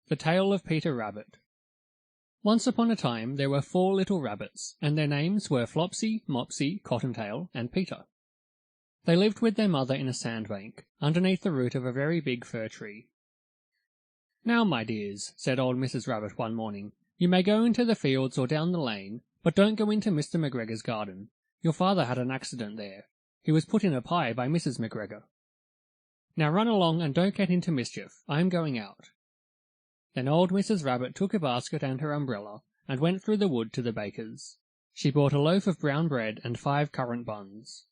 The Tale of Peter Rabbit. Once upon a time there were 4 little rabbits, and their names were Flopsy, Mopsy, Cottontail, and Peter. They lived with their mother in a sandbank, underneath the root of a very big fir tree. "Now, my dears," said old Mrs. Rabbit one morning, "you may go into the fields or down the lane, but don't go into Mr. McGregor's garden. Your father had an accident there. He was put in a pie by Mrs. McGregor. Now run along and don't get into mischief. I am going out." Then old Mrs. Rabbit took a basket and her umbrella, and went through the wood to the baker's. She bought a loaf of brown bread and 5 currant buns.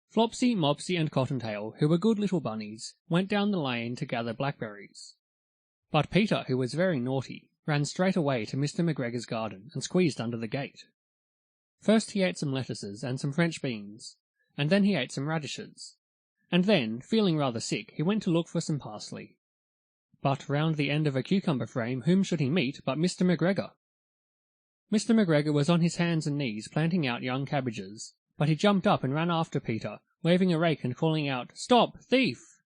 Flopsy, Mopsy, and Cottontail, who were good little bunnies, went down the lane to gather blackberries. But Peter, who was very naughty, ran straight away to Mr. McGregor's garden and squeezed under the gate. First he ate some lettuces and some French beans, and then he ate some radishes, and then, feeling rather sick, he went to look for some parsley. But round the end of a cucumber frame whom should he meet but Mr. McGregor? Mr. McGregor was on his hands and knees planting out young cabbages, but he jumped up and ran after Peter, waving a rake and calling out, "Stop, thief!"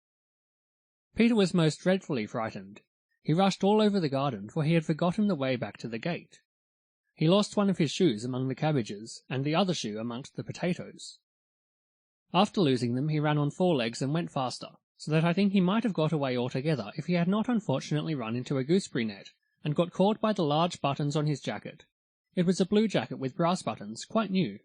Peter was most dreadfully frightened. He rushed all over the garden, for he had forgotten the way back to the gate. He lost one of his shoes among the cabbages, and the other shoe amongst the potatoes. After losing them he ran on 4 legs and went faster, so that I think he might have got away altogether if he had not unfortunately run into a gooseberry net, and got caught by the large buttons on his jacket. It was a blue jacket with brass buttons, quite new.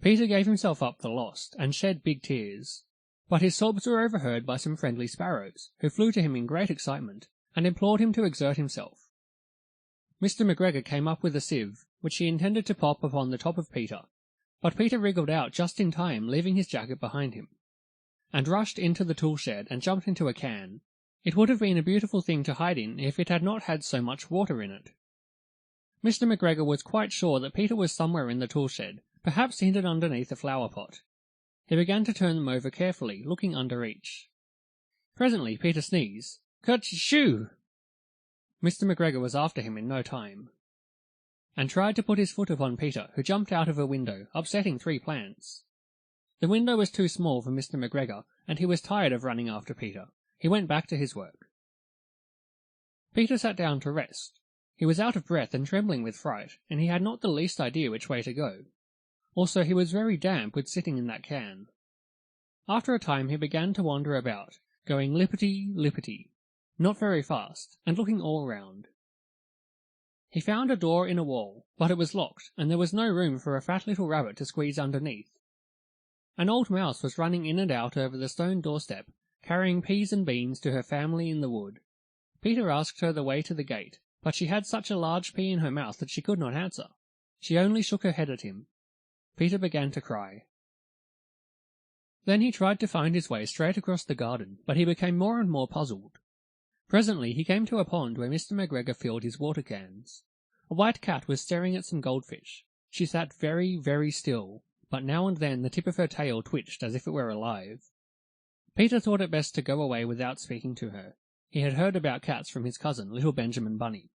Peter gave himself up for lost, and shed big tears. But his sobs were overheard by some friendly sparrows, who flew to him in great excitement, and implored him to exert himself. Mr. McGregor came up with a sieve, which he intended to pop upon the top of Peter, but Peter wriggled out just in time, leaving his jacket behind him, and rushed into the tool shed and jumped into a can. It would have been a beautiful thing to hide in if it had not had so much water in it. Mr. McGregor was quite sure that Peter was somewhere in the tool shed, perhaps hidden underneath a flower pot. He began to turn them over carefully, looking under each. Presently Peter sneezed. "Kerchoo!" Mr. McGregor was after him in no time, and tried to put his foot upon Peter, who jumped out of a window, upsetting 3 plants. The window was too small for Mr. McGregor, and he was tired of running after Peter. He went back to his work. Peter sat down to rest. He was out of breath and trembling with fright, and he had not the least idea which way to go. Also he was very damp with sitting in that can. After a time he began to wander about, going lippity, lippity, not very fast, and looking all round. He found a door in a wall, but it was locked, and there was no room for a fat little rabbit to squeeze underneath. An old mouse was running in and out over the stone doorstep, carrying peas and beans to her family in the wood. Peter asked her the way to the gate, but she had such a large pea in her mouth that she could not answer. She only shook her head at him. Peter began to cry. Then he tried to find his way straight across the garden, but he became more and more puzzled. Presently he came to a pond where Mr. McGregor filled his water cans. A white cat was staring at some goldfish. She sat very, very still, but now and then the tip of her tail twitched as if it were alive. Peter thought it best to go away without speaking to her. He had heard about cats from his cousin, little Benjamin Bunny.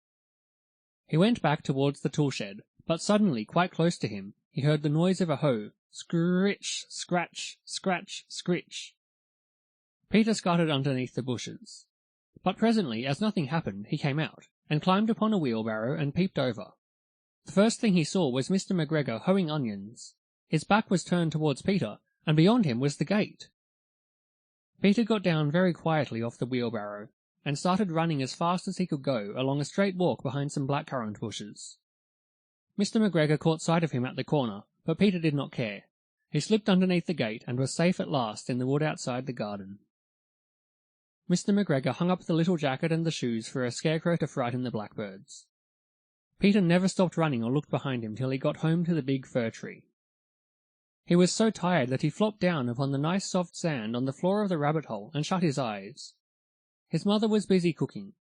He went back towards the tool shed, but suddenly, quite close to him, he heard the noise of a hoe. Scritch, scratch, scratch, scritch. Peter scuttered underneath the bushes. But presently, as nothing happened, he came out, and climbed upon a wheelbarrow and peeped over. The first thing he saw was Mr. McGregor hoeing onions. His back was turned towards Peter, and beyond him was the gate. Peter got down very quietly off the wheelbarrow, and started running as fast as he could go along a straight walk behind some blackcurrant bushes. Mr. McGregor caught sight of him at the corner, but Peter did not care. He slipped underneath the gate and was safe at last in the wood outside the garden. Mr. McGregor hung up the little jacket and the shoes for a scarecrow to frighten the blackbirds. Peter never stopped running or looked behind him till he got home to the big fir tree. He was so tired that he flopped down upon the nice soft sand on the floor of the rabbit hole and shut his eyes. His mother was busy cooking.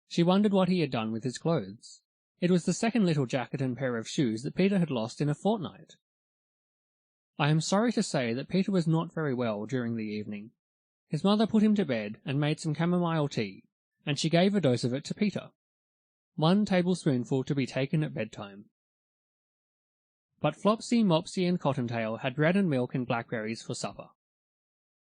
She wondered what he had done with his clothes. It was the second little jacket and pair of shoes that Peter had lost in a fortnight. I am sorry to say that Peter was not very well during the evening. His mother put him to bed and made some chamomile tea, and she gave a dose of it to Peter. 1 tablespoonful to be taken at bedtime. But Flopsy, Mopsy, and Cottontail had bread and milk and blackberries for supper.